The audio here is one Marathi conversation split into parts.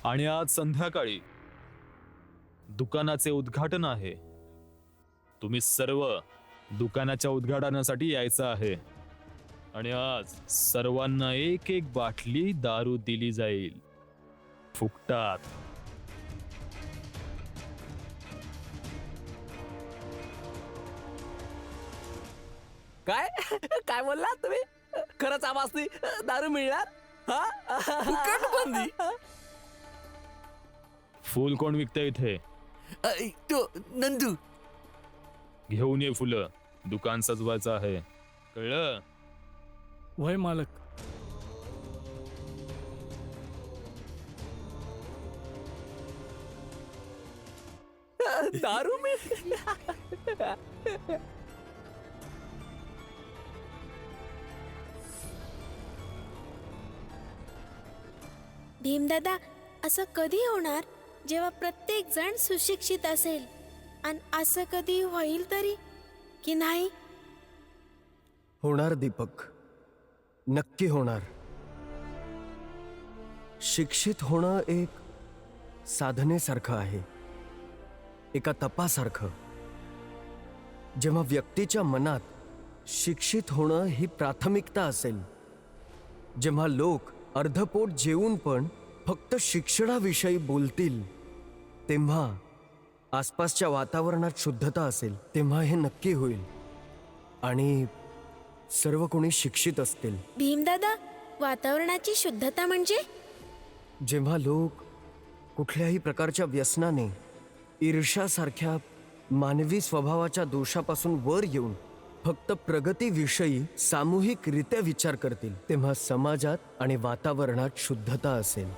आणि आज संध्याकाळी दुकानाचे उद्घाटन आहे. तुम्ही सर्व दुकानाच्या उद्घाटनासाठी यायचं आहे. आणि आज सर्वांना एक एक बाटली दारू दिली जाईल फुकटात. काय काय बोलला तुम्ही? खरंच आवाजनी दारू मिळणार? फुकटबंदी? फुल कोण विकतंय इथे? तो नंदू. घेऊन ये फुलं, दुकान सजवायचं आहे, कळलं? वय मालक. दारू मिळ. भीमदादा, असं कधी होणार जेव्हा प्रत्येक जण सुशिक्षित असेल? आणि असं कधी होईल तरी की नाही? होणार दीपक, नक्की होणार. शिक्षित होणं एक साधनेसारखं आहे, एका तपासारखं. जेव्हा व्यक्तीच्या मनात शिक्षित होणं ही प्राथमिकता असेल, जेव्हा लोक अर्धपोट जेवून पण फक्त शिक्षणाविषयी बोलतील, तेव्हा आसपासच्या वातावरणात शुद्धता असेल, तेव्हा हे नक्की होईल आणि सर्व कोणी शिक्षित असतील. भीमदादा, वातावरणाची शुद्धता म्हणजे? जेव्हा लोक कुठल्याही प्रकारच्या व्यसनाने, ईर्ष्यासारख्या मानवी स्वभावाच्या दोषापासून वर येऊन फक्त प्रगतीविषयी सामूहिकरित्या विचार करतील, तेव्हा समाजात आणि वातावरणात शुद्धता असेल.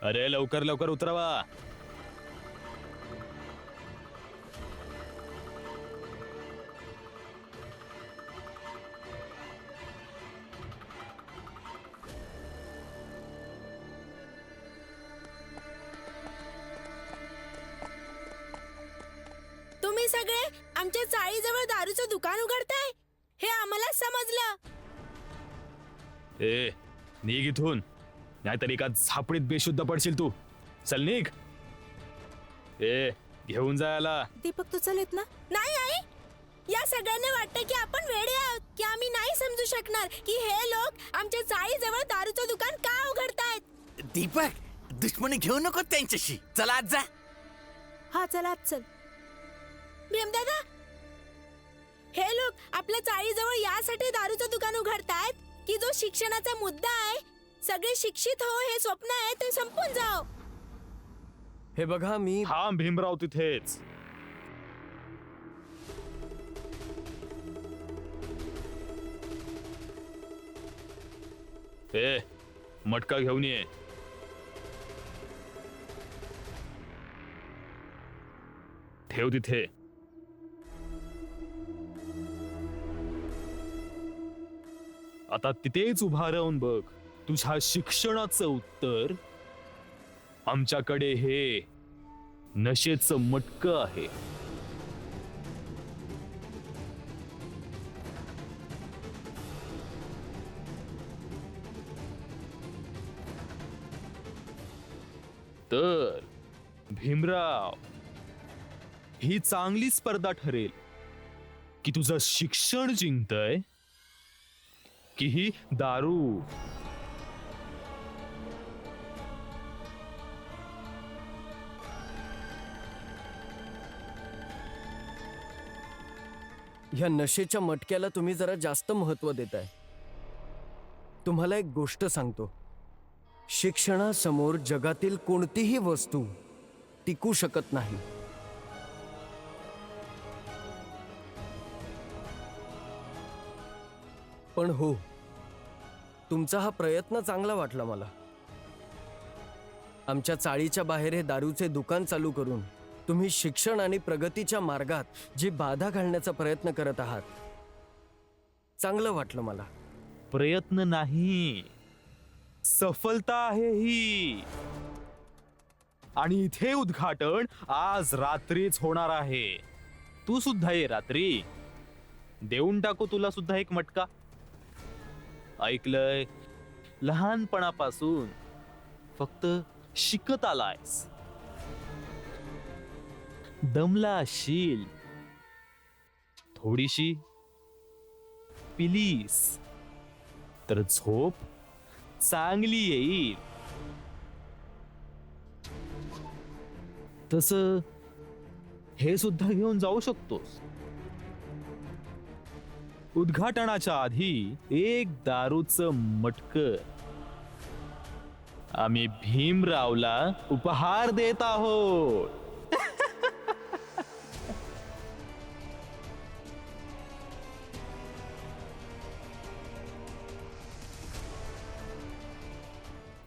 अरे लवकर लवकर उतरवा. तुम्ही सगळे आमच्या चाळीजवळ दारूचं दुकान उघडताय हे आम्हाला समजलं. ए, निघ इथून, नाहीतर एका झापडीत बेशुद्ध पडशील तू. चल निघ. ए, घेऊन जायला. दीपक, तू चलेत ना? नाही आई, या सगळ्यांना वाटतं की आपण वेडे आहोत, की आम्ही नाही समजू शकणार की हे लोक आमच्या चाळीजवळ दारूचं दुकान का उघडतायत. दीपक, दुश्मनी घेऊ नको त्यांच्याशी. चला आज जा. हा चला चल. भीमदादा, हे लोक आपल्या चाळीजवळ यासाठी दारूचं दुकान उघडतायत की जो शिक्षणाचा मुद्दा आहे, सगळे शिक्षित हो हे स्वप्न आहे, ते संपून जाओ. हे बघा, मी थांब भीमराव तिथेच. ए, मटका घेऊन ये. ठेव तिथे. आता तिथेच उभा राहून बघ. तुझ्या शिक्षणाचं उत्तर आमच्याकडे हे नशेचं मटकं आहे. तर भीमराव, ही चांगली स्पर्धा ठरेल की तुझं शिक्षण जिंकतंय की ही दारू. ह्या नशेच्या मटक्याला तुम्ही जरा जास्त महत्त्व देताय. तुम्हाला एक गोष्ट सांगतो, शिक्षणासमोर जगातील कोणतीही वस्तू टिकू शकत नाही. पण हो, तुमचा हा प्रयत्न चांगला वाटला मला. आमच्या चाळीच्या बाहेर हे दारूचे दुकान चालू करून तुम्ही शिक्षण आणि प्रगतीच्या मार्गात जी बाधा घालण्याचा प्रयत्न करत आहात, चांगलं वाटलं मला. प्रयत्न नाही, सफलता आहे ही. आणि इथे उद्घाटन आज रात्रीच होणार आहे. तू सुद्धा ये रात्री. देऊन टाकू तुला सुद्धा एक मटका. ऐकलंय, लहानपणापासून फक्त शिकत आलायस, दमला असशील, थोडीशी पिलीस तर झोप चांगली येईल. तस हे सुद्धा घेऊन जाऊ शकतोस. उद्घाटनाच्या आधी एक दारूचं मटकं आम्ही भीमरावला उपहार देत आहोत.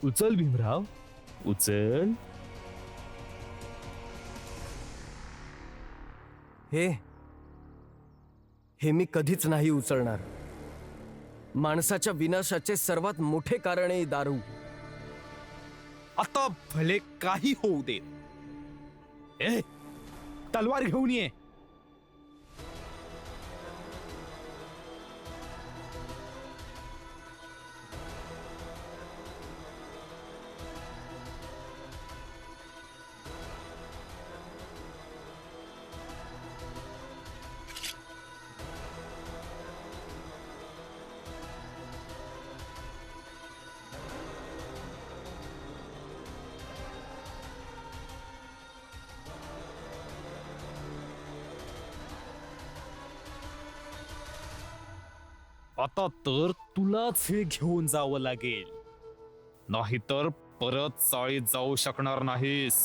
उचल भीमराव, उचल. हे मी कधीच नाही उचलणार. माणसाच्या विनाशाचे सर्वात मोठे कारण आहे दारू. आता भले काही होऊ दे. ए, तलवार घेऊन ये. आता तर तुलाच हे घेऊन जावं लागेल, नाहीतर परत चाळीत जाऊ शकणार नाहीस.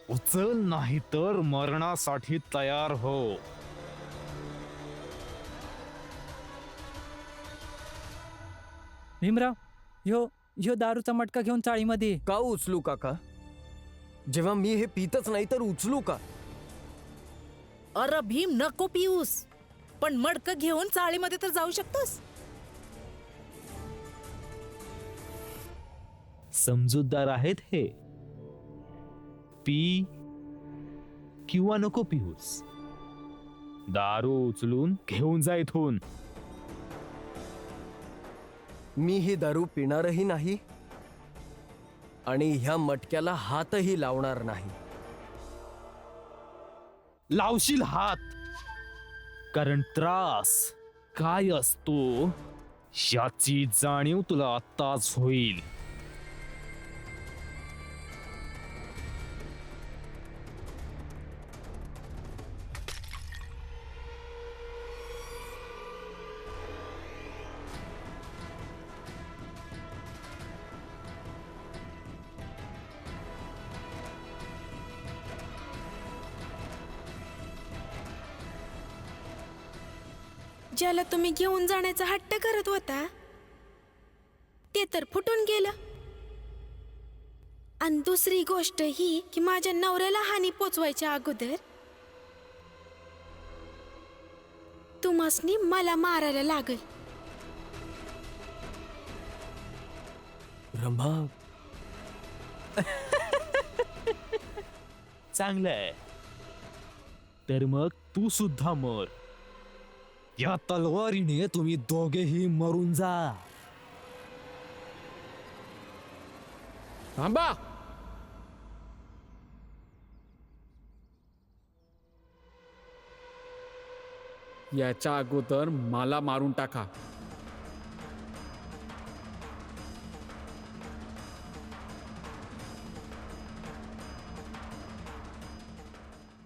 उचल, नाहीतर मरणासाठी तयार हो. भीमराव, ह्यो ह्यो दारूचा मटका घेऊन चाळीमध्ये ये. का उचलू काका? जेव्हा मी हे पितच नाही तर उचलू का? अरे भीम, नको पिऊस, पण मडकं घेऊन चाळीमध्ये तर जाऊ शकतोस. समजूतदार आहेत हे. पी किंवा नको पिऊस, दारू उचलून घेऊन जा इथून. मी ही दारू पिणारही नाही आणि ह्या मटक्याला हातही लावणार नाही. लावशील हात, कारण त्रास काय असतो याची जाणीव तुला आत्ताच होईल. ज्याला तुम्ही घेऊन जाण्याचा हट्ट करत होता ते तर फुटून गेलं. आणि दुसरी गोष्ट ही की माझ्या नवऱ्याला हानी पोचवायच्या अगोदर तुम्हासनी मला मारायला लागल. रमा, चांगलंय, तर मग तू सुद्धा मर. या तलवारीने तुम्ही दोघेही मरून जा. थांबा. याच्या अगोदर मला मारून टाका.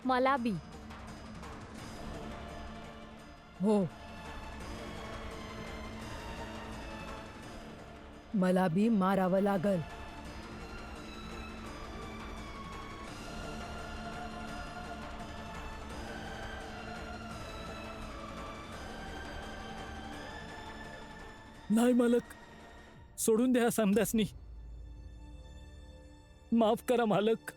मला बी. हो, मला बी मारावं लागल. नाही मालक, सोडून द्या समदासनी. माफ करा मालक.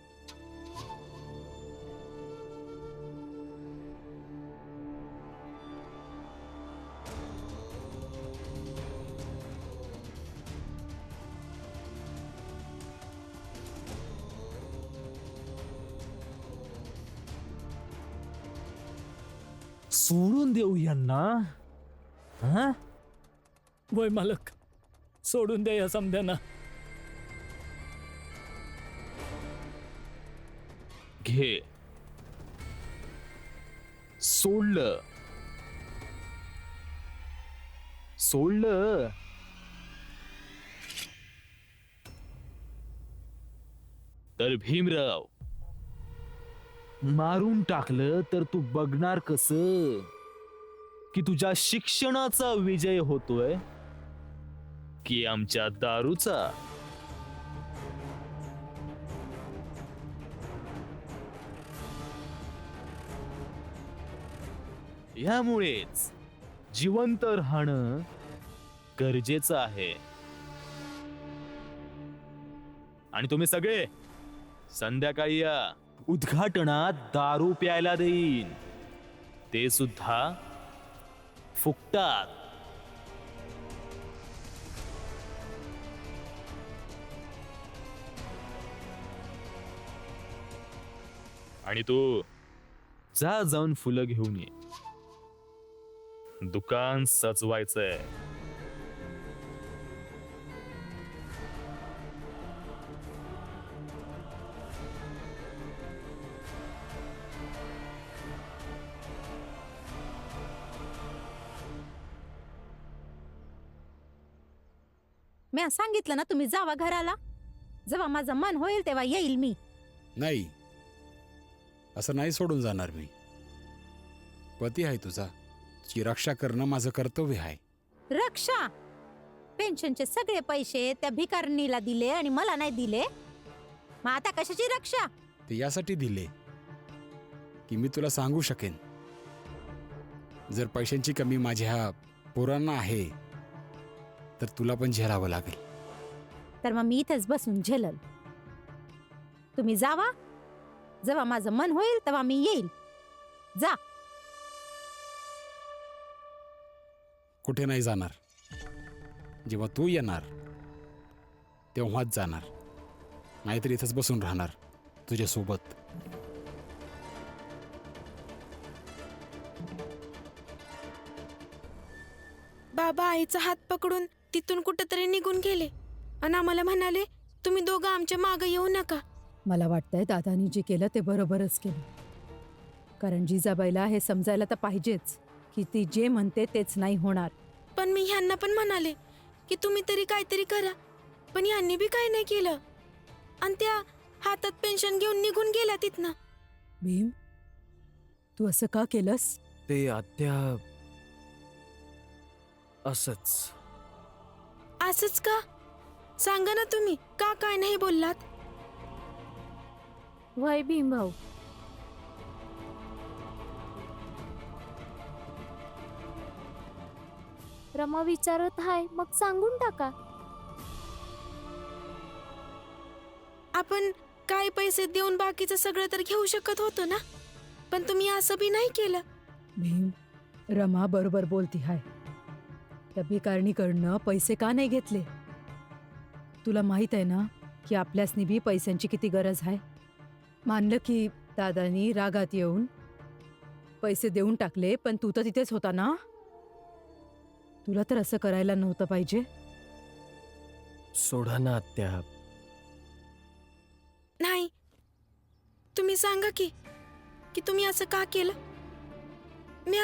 सोडून देऊ यांना? हा? वय मालक, सोडून द्या या समध्यांना. घे. सोडलं. सोडलं. तर भीमराव, मारून टाकलं तर तू बघणार कसं की तुझ्या शिक्षणाचा विजय होतोय की आमच्या दारूचा? यामुळेच जिवंत राहणं गरजेचं आहे. आणि तुम्ही सगळे संध्याकाळी या. उद्घाटनात दारू प्यायला देईन, ते सुद्धा फुकटात. आणि तू जा, जाऊन फुलं घेऊन ये. दुकान सजवायचंय. मी सांगितलं ना, तुम्ही जावा घराला. जेव्हा माझं मन होईल तेव्हा येईल मी. नाही, असं नाही सोडून जाणार मी. पती आहे तुझा, तुझी रक्षा करणं माझं कर्तव्य आहे. रक्षा? पेन्शनचे सगळे पैसे त्या भिकारणीला दिले आणि मला नाही दिले. मग आता कशाची रक्षा? ते यासाठी दिले की मी तुला सांगू शकेन, जर पैशांची कमी माझ्या पोरांना आहे तर तुला पण झेलावं लागेल. तर मग मी इथेच बसून झेलल. तुम्ही जावा. जेव्हा माझं मन होईल तेव्हा मी येईल. जा. कुठे नाही जाणार. जेव्हा तू येणार तेव्हाच जाणार, नाहीतर इथंच बसून राहणार तुझ्यासोबत. बाबा आईचा हात पकडून तिथून कुठेतरी निघून गेले आणि आम्हाला म्हणाले, तुम्ही दोघं आमच्या मागे येऊ नका. मला वाटतंय दादानी जे केलं ते बरोबरच केलं. कारण जिजाबाईला हे समजायला तर पाहिजेच की ती जे म्हणते तेच नाही होणार. पण मी ह्यांना पण म्हणाले की तुम्ही तरी काहीतरी करा, पण ह्यांनी बी काही नाही केलं आणि त्या हातात पेन्शन घेऊन निघून गेल्या तिथनं. भीम, तू असं का केलंस? ते आत्या असंच. असंच का? सांगा ना तुम्ही, का काय नाही बोललात? वय भीम भाऊ, रमा विचारत हाय, मग सांगून टाका. आपण काय पैसे देऊन बाकीचं सगळं तर घेऊ शकत होतो ना, पण तुम्ही असं बी नाही केलं. भीम, रमा बरोबर बोलती हाय. त्या भिकारणीकडनं पैसे का नाही घेतले? तुला माहित आहे ना की आपल्यासनी बी पैशांची किती गरज आहे. मानलं की दादानी रागात येऊन पैसे देऊन टाकले, पण तू तर तिथेच होता ना. तुला तर असं करायला नव्हतं पाहिजे. सोडा ना आत्या. नाही, तुम्ही सांगा की तुम्ही असं का केलं. मी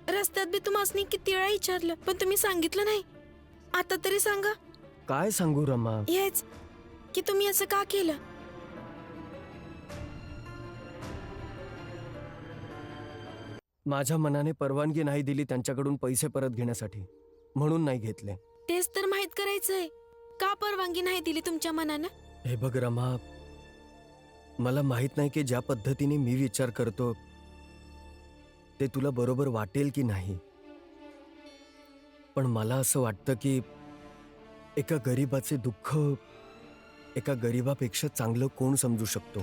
रस्त्यात बी तुम्हाला किती वेळा विचारलं, पण तुम्ही सांगितलं नाही. आता तरी सांगा. काय सांगू रमा? हेच की तुम्ही असं का केलं. माझ्या मनाने परवानगी नाही दिली त्यांच्याकडून पैसे परत घेण्यासाठी, म्हणून नाही घेतले. तेच तर माहित करायचंय, का परवानगी नाही दिली तुमच्या मनानं. हे बघ रमा, मला माहित नाही की ज्या पद्धतीने मी विचार करतो ते तुला बरोबर वाटेल की नाही, पण मला असं वाटतं की एका गरीबाचे दुःख एका गरीबापेक्षा चांगलं कोण समजू शकतो.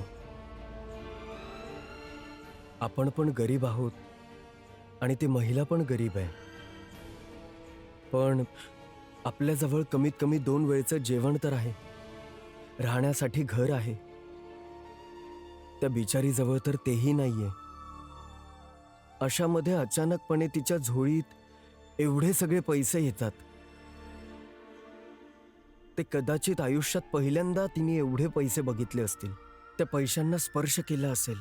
आपण पण गरीब आहोत आणि ती महिला पण गरीब आहे, पण आपल्याजवळ कमीत कमी 2 वेळचं जेवण तर आहे, राहण्यासाठी घर आहे. त्या बिचारीजवळ तर तेही नाहीये. अशामध्ये अचानकपणे तिच्या झोळीत एवढे सगळे पैसे येतात. ते कदाचित आयुष्यात पहिल्यांदा तिने एवढे पैसे बघितले असतील. त्या पैशांना स्पर्श केला असेल.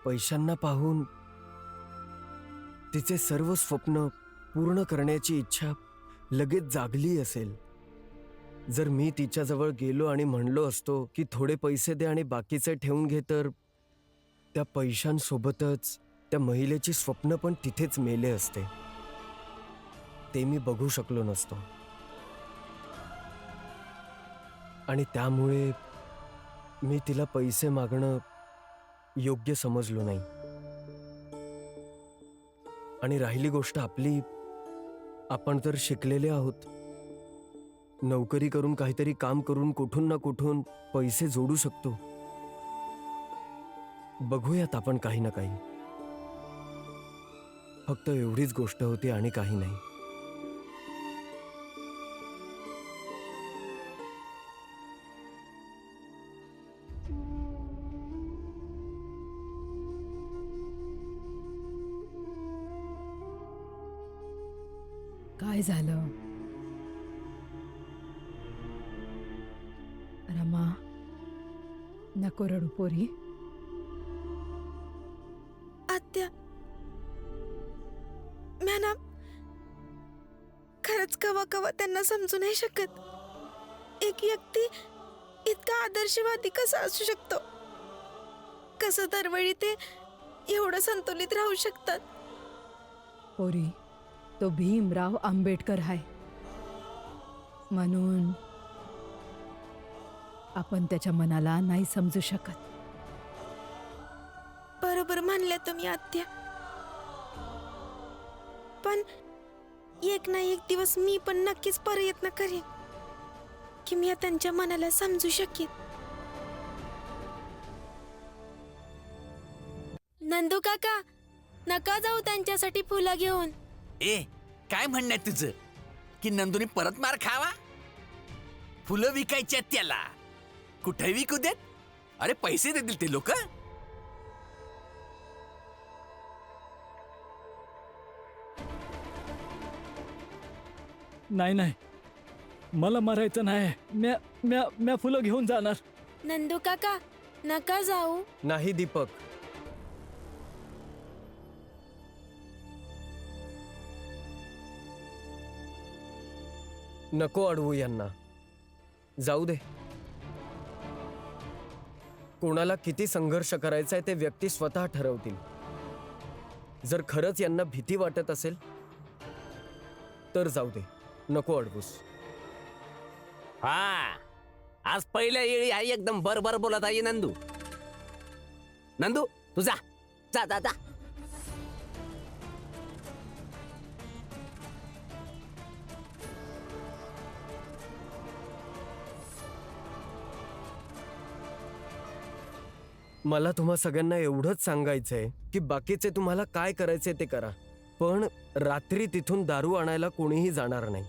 पैशांना पाहून तिचे सर्व स्वप्न पूर्ण करण्याची इच्छा लगेच जागली असेल. जर मी तिच्याजवळ गेलो आणि म्हणलो असतो की थोडे पैसे दे आणि बाकीचे ठेवून घे, तर त्या पैशांसोबतच त्या महिलेची स्वप्न पण तिथेच मेले असते. ते मी बघू शकलो नसतो. आणि त्यामुळे मी तिला पैसे मागणं योग्य समजलो नाही. आणि राहिली गोष्ट आपली, आपण तर शिकलेले आहोत. नोकरी करून काहीतरी काम करून कुठून ना कुठून पैसे जोडू शकतो. बघूयात आपण काही ना काही. फक्त एवढीच गोष्ट होती आणि काही नाही. काय झालं रमा? नको रडू पोरी. आत्या, म्या ना खरंच कवा कवा त्यांना समजू नाही शकत. एक व्यक्ती इतका आदर्शवादी कसा असू शकतो? कसं दरवेळी ते एवढं संतुलित राहू शकतात? पोरी, तो भीमराव आंबेडकर आहे, म्हणून आपण त्याच्या मनाला नाही समजू शकत. बरोबर म्हणल्या तुम्ही आत्या. पण एक ना एक दिवस मी पण नक्कीच प्रयत्न करेन की मी त्यांच्या मनाला समजू शकेन. नंदू काका, नका जाऊ त्यांच्यासाठी फुलं घेऊन. ए, काय म्हणणं आहे तुझं? की नंदूने परत मार खावा? फुलं विकायची आहेत त्याला. कुठे विकू देत? अरे पैसे देतील ते लोक. नाही नाही, मला मरायचं नाही. म्या म्या म्या फुलं घेऊन जाणार. नंदू काका, नका जाऊ. नाही दीपक, नको अडवू यांना. जाऊ दे. कोणाला किती संघर्ष करायचा आहे ते व्यक्ती स्वतः ठरवतील. जर खरंच यांना भीती वाटत असेल तर जाऊ दे, नको अडवूस. हा, आज पहिल्या येळी आई एकदम बरोबर बोलत आहे नंदू. नंदू, तू जा जा जा जा. मला तुम्हा सगळ्यांना एवढंच सांगायचंय की बाकीचे तुम्हाला काय करायचे ते करा, पण रात्री तिथून दारू आणायला कोणीही जाणार नाही.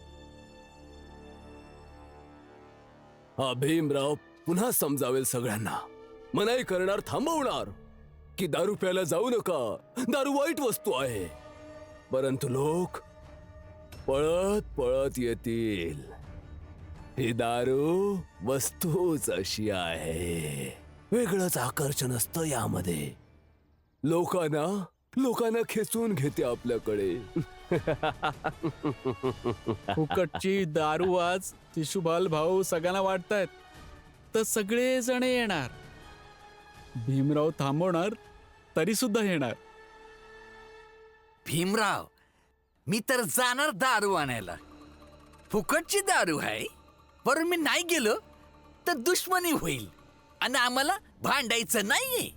हा भीमराव पुन्हा समजावेल सगळ्यांना. मनाई करणार थांबवणार की दारू प्यायला जाऊ नका, दारू वाईट वस्तू आहे. परंतु लोक पळत पळत येतील. ही दारू वस्तूच अशी आहे. वेगळंच आकर्षण असतं यामध्ये. लोकांना खेचून घेते आपल्याकडे. फुकटची दारू आज शिशुपाल भाऊ सगळ्यांना वाटतायत, तर सगळे जण येणार. भीमराव थांबवणार तरी सुद्धा येणार. भीमराव, मी तर जाणार दारू आणायला. फुकटची दारू आहे, पण मी नाही गेलो तर दुश्मनी होईल आणि आम्हाला भांडायचं नाहीये.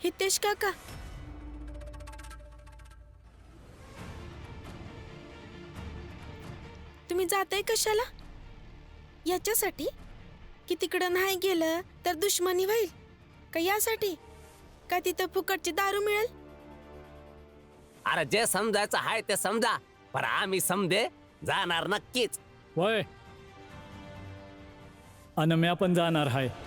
हितेश काका, तुम्ही जाताय कशाला? याच्यासाठी की तिकडं नाही गेलं तर दुश्मनी होईल का? यासाठी का तिथं फुकटची दारू मिळेल? अरे जे समजायचं आहे ते समजा, पण आम्ही समजे जाणार नक्कीच. वय, अन म्या पण जाणार आहे.